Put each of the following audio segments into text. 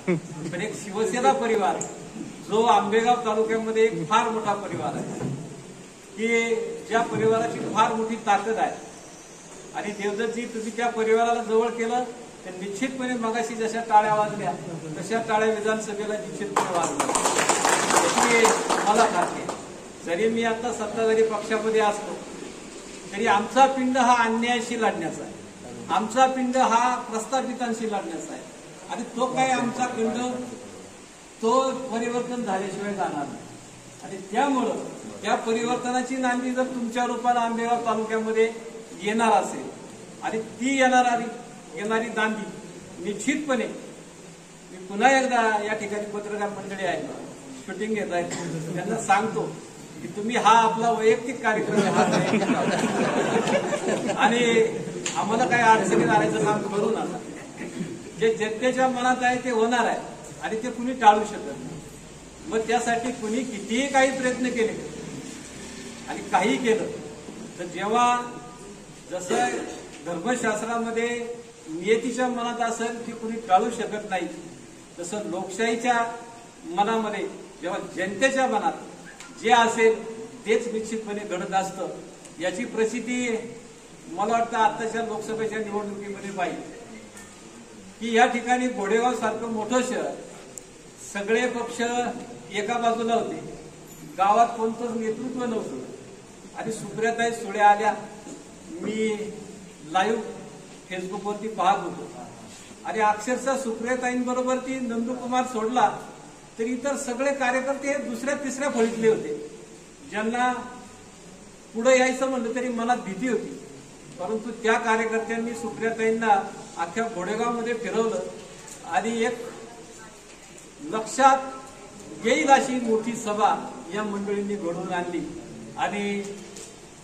पण एक शिवसेना परिवार जो आंबेगाव तालुक्यामध्ये एक फार मोठा परिवार आहे की ज्या परिवाराची फार मोठी ताकद आहे आणि देवदत्तजी तुम्ही त्या परिवाराला जवळ केलं तर निश्चितपणे मगाशी जशा टाळ्या वाजल्या तशा टाळ्या विधानसभेला निश्चितपणे वाजल्या याची मला खात्री आहे। जरी मी आता सत्ताधारी पक्षामध्ये असलो तरी आमचा पिंड हा अन्यायाशी लढण्याचा आहे, आमचा पिंड हा प्रस्थापितांशी लढण्याचा आहे आणि तो काय आमचा पिंड तो परिवर्तन झाल्याशिवाय जाणार नाही आणि त्यामुळं त्या परिवर्तनाची नांदी जर तुमच्या रूपाला आंबेगाव तालुक्यामध्ये येणार असेल आणि ती येणारी नांदी निश्चितपणे मी पुन्हा एकदा या ठिकाणी पत्रकार मंडळी आहे शूटिंग घेत आहेत त्यांना सांगतो की तुम्ही हा आपला वैयक्तिक कार्यक्रम आणि आम्हाला काही अडचणीत आणायचं काम करू नका। जे जनतेच्या मनात आहे ते होणार आहे आणि ते कुणी टाळू शकत नाही। मग त्यासाठी कुणी कितीही काही प्रयत्न केले आणि काही केलं तर जेव्हा जसं धर्मशास्त्रामध्ये नियतीच्या मनात असेल की कुणी टाळू शकत नाही तसं लोकशाहीच्या मनामध्ये जेव्हा जनतेच्या मनात जे असेल तेच निश्चितपणे घडत असतं। याची प्रचिती मला वाटतं आताच्या लोकसभेच्या निवडणुकीमध्ये पाहिजे की या ठिकाणी घोडेगाव सारखं मोठं शहर सगळे पक्ष एका बाजूला होते, गावात कोणतंच नेतृत्व नव्हतं आणि सुप्रियाताई सुळे आल्या। मी लाईव्ह फेसबुकवरती पाहत होतो आणि अक्षरशः सुप्रियाताईंबरोबर ती नंदकुमार सोडला तर इतर सगळे कार्यकर्ते दुसऱ्या तिसऱ्या फळीतले होते ज्यांना पुढे यायचं म्हणलं तरी मनात भीती होती, परंतु त्या कार्यकर्त्यांनी सुप्रियाताईंना अख्ख्या घोडेगावमध्ये फिरवलं आणि एक लक्षात येईल अशी मोठी सभा या मंडळींनी घडवून आणली आणि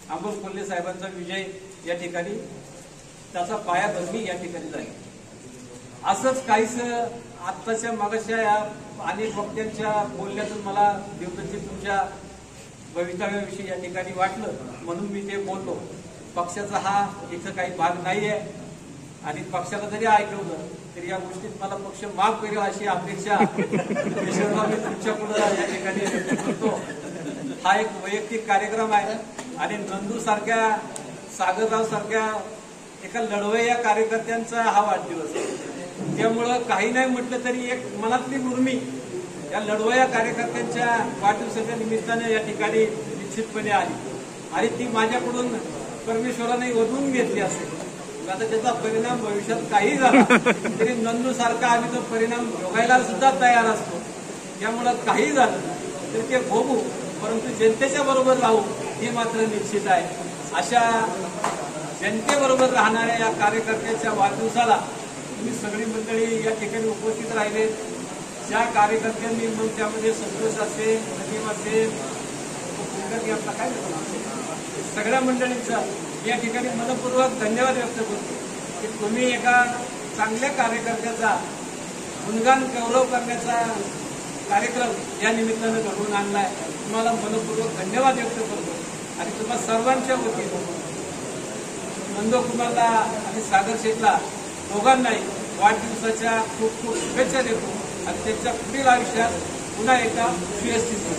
अमोल कोल्हे साहेबांचा विजय या ठिकाणी त्याचा पायाभरणी या ठिकाणी झाली। असंच काहीच आत्ताच्या मागाच्या या अनेक वक्त्यांच्या बोलण्यातून मला देवदत्तजी तुमच्या भवितव्याविषयी या ठिकाणी वाटलं म्हणून मी ते बोललो। पक्षाचा हा इथं काही भाग नाहीये आणि पक्षाला जरी ऐकवलं तरी या गोष्टीत मला पक्ष माफ करेल अशी अपेक्षा मी तुमच्या पुढे या ठिकाणी व्यक्त करतो। हा एक वैयक्तिक कार्यक्रम आहे आणि नंदू सारख्या सागरराव सारख्या एका लढवय्या कार्यकर्त्यांचा हा वाढदिवस आहे त्यामुळं काही नाही म्हटलं तरी एक मनातली उर्मी या लढवय्या कार्यकर्त्यांच्या वाढदिवसाच्या निमित्ताने या ठिकाणी निश्चितपणे आली आणि ती माझ्याकडून परमेश्वराने ओढून घेतली असेल। आता त्याचा परिणाम भविष्यात काही झाला तरी नंदू सारखा आम्ही तो परिणाम भोगायला सुद्धा तयार असतो। त्यामुळं काही झालं तरी ते भोगू परंतु जनतेच्या बरोबर राहू हे मात्र निश्चित आहे। अशा जनतेबरोबर राहणाऱ्या या कार्यकर्त्याच्या वाढदिवसाला तुम्ही सगळी मंडळी या ठिकाणी उपस्थित राहिले। ज्या कार्यकर्त्यांनी मग त्यामध्ये संतोष असेल, नदीम असेल, आपला काय सगळ्या मंडळींचा या ठिकाणी मनपूर्वक धन्यवाद व्यक्त करतो की तुम्ही एका चांगल्या कार्यकर्त्याचा गुणगान गौरव करण्याचा कार्यक्रम या निमित्तानं घडवून आणलाय। तुम्हाला मनपूर्वक धन्यवाद व्यक्त करतो आणि तुम्हा सर्वांच्या वतीनं नंदकुमारला आणि सागर शेठला दोघांनाही वाढदिवसाच्या खूप खूप शुभेच्छा देतो आणि त्यांच्या पुढील आयुष्यात पुन्हा एकदा श्रेयस्थिती